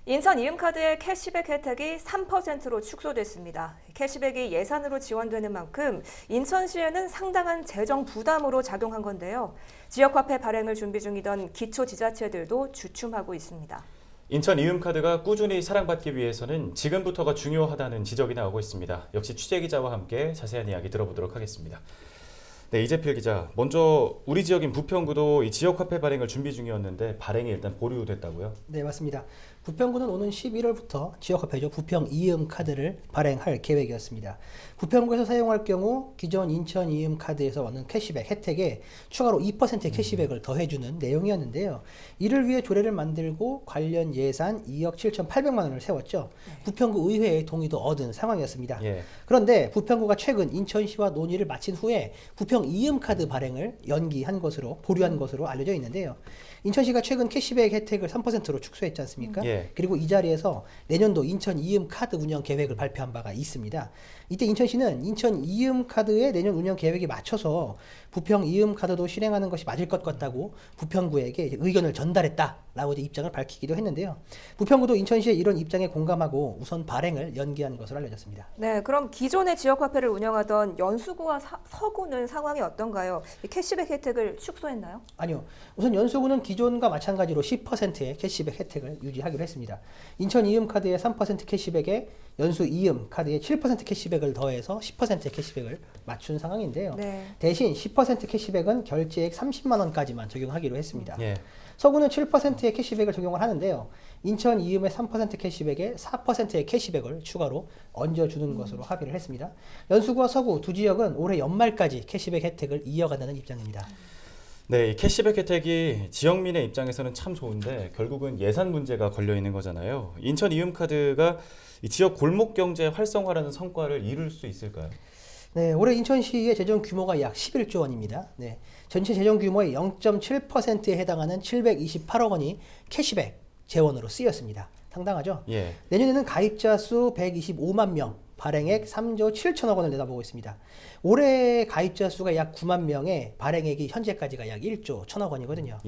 인천 이음카드의 캐시백 혜택이 3%로 축소됐습니다. 캐시백이 예산으로 지원되는 만큼 인천시에는 상당한 재정 부담으로 작용한 건데요. 지역화폐 발행을 준비 중이던 기초지자체들도 주춤하고 있습니다. 인천 이음카드가 꾸준히 사랑받기 위해서는 지금부터가 중요하다는 지적이 나오고 있습니다. 역시 취재기자와 함께 자세한 이야기 들어보도록 하겠습니다. 네, 이재필 기자, 먼저 우리 지역인 부평구도 이 지역화폐 발행을 준비 중이었는데 발행이 일단 보류됐다고요? 네, 맞습니다. 부평구는 오는 11월부터 지역화폐죠. 부평 이음카드를 발행할 계획이었습니다. 부평구에서 사용할 경우 기존 인천 이음카드에서 얻는 캐시백 혜택에 추가로 2%의 캐시백을 더해주는 내용이었는데요. 이를 위해 조례를 만들고 관련 예산 2억 7,800만 원을 세웠죠. 부평구 의회의 동의도 얻은 상황이었습니다. 그런데 부평구가 최근 인천시와 논의를 마친 후에 부평 이음카드 발행을 연기한 것으로 보류한 것으로 알려져 있는데요. 인천시가 최근 캐시백 혜택을 3%로 축소했지 않습니까? 그리고 이 자리에서 내년도 인천 이음카드 운영 계획을 발표한 바가 있습니다. 이때 인천시는 인천 이음카드의 내년 운영 계획에 맞춰서 부평 이음카드도 실행하는 것이 맞을 것 같다고 부평구에게 의견을 전달했다라고 입장을 밝히기도 했는데요. 부평구도 인천시의 이런 입장에 공감하고 우선 발행을 연기한 것으로 알려졌습니다. 네, 그럼 기존의 지역화폐를 운영하던 연수구와 서구는 상황이 어떤가요? 캐시백 혜택을 축소했나요? 아니요. 우선 연수구는 기존과 마찬가지로 10%의 캐시백 혜택을 유지하기로 했습니다. 인천 이음카드의 3% 캐시백에 연수 이음카드의 7% 캐시백을 더해서 10%의 캐시백을 맞춘 상황인데요. 대신 10% 캐시백은 결제액 30만 원까지만 적용하기로 했습니다. 서구는 7%의 캐시백을 적용을 하는데요. 인천 이음의 3% 캐시백에 4%의 캐시백을 추가로 얹어주는 것으로 합의를 했습니다. 연수구와 서구 두 지역은 올해 연말까지 캐시백 혜택을 이어간다는 입장입니다. 네, 이 캐시백 혜택이 지역민의 입장에서는 참 좋은데 결국은 예산 문제가 걸려 있는 거잖아요. 인천 이음카드가 이 지역 골목 경제 활성화라는 성과를 이룰 수 있을까요? 네, 올해 인천시의 재정 규모가 약 11조 원입니다. 네, 전체 재정 규모의 0.7%에 해당하는 728억 원이 캐시백 재원으로 쓰였습니다. 상당하죠? 내년에는 가입자 수 125만 명, 발행액 3조 7천억 원을 내다보고 있습니다. 올해 가입자 수가 약 9만 명에 발행액이 현재까지가 약 1조 1천억 원이거든요.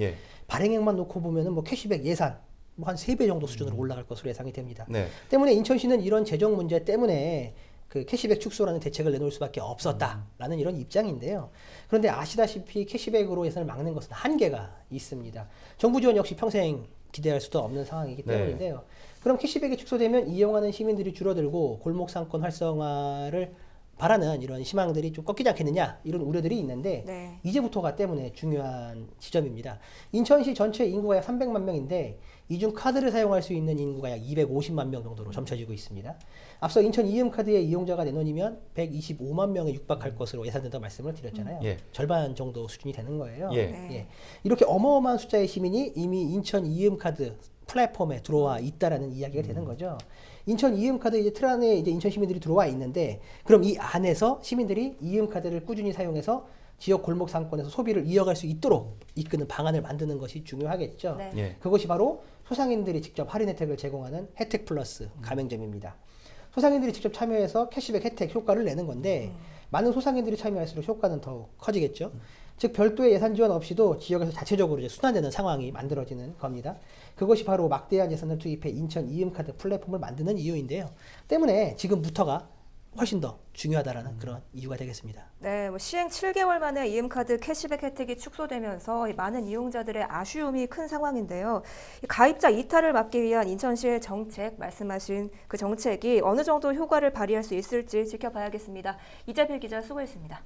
발행액만 놓고 보면은 뭐 캐시백 예산 한 3배 정도 수준으로 올라갈 것으로 예상이 됩니다. 때문에 인천시는 이런 재정 문제 때문에 그 캐시백 축소라는 대책을 내놓을 수밖에 없었다라는 이런 입장인데요. 그런데 아시다시피 캐시백으로 예산을 막는 것은 한계가 있습니다. 정부 지원 역시 평생 기대할 수도 없는 상황이기 때문인데요. 그럼 캐시백이 축소되면 이용하는 시민들이 줄어들고 골목 상권 활성화를 바라는 이런 희망들이 좀 꺾이지 않겠느냐 이런 우려들이 있는데 이제부터가 때문에 중요한 지점입니다. 인천시 전체 인구가 약 300만 명인데 이 중 카드를 사용할 수 있는 인구가 약 250만 명 정도로 점쳐지고 있습니다. 앞서 인천 이음카드의 이용자가 내년이면 125만 명에 육박할 것으로 예상된다고 말씀을 드렸잖아요. 절반 정도 수준이 되는 거예요. 이렇게 어마어마한 숫자의 시민이 이미 인천 이음카드 플랫폼에 들어와 있다라는 이야기가 되는 거죠. 인천 이음카드 이제 틀 안에 이제 인천 시민들이 들어와 있는데 그럼 이 안에서 시민들이 이음카드를 꾸준히 사용해서 지역 골목 상권에서 소비를 이어갈 수 있도록 이끄는 방안을 만드는 것이 중요하겠죠. 그것이 바로 소상인들이 직접 할인 혜택을 제공하는 혜택 플러스 가맹점입니다. 소상인들이 직접 참여해서 캐시백 혜택 효과를 내는 건데 많은 소상인들이 참여할수록 효과는 더 커지겠죠. 즉 별도의 예산 지원 없이도 지역에서 자체적으로 이제 순환되는 상황이 만들어지는 겁니다. 그것이 바로 막대한 예산을 투입해 인천 이음카드 플랫폼을 만드는 이유인데요. 때문에 지금부터가 훨씬 더 중요하다라는 그런 이유가 되겠습니다. 네, 시행 7개월 만에 이음카드 캐시백 혜택이 축소되면서 많은 이용자들의 아쉬움이 큰 상황인데요. 가입자 이탈을 막기 위한 인천시의 정책, 말씀하신 그 정책이 어느 정도 효과를 발휘할 수 있을지 지켜봐야겠습니다. 이재필 기자 수고했습니다.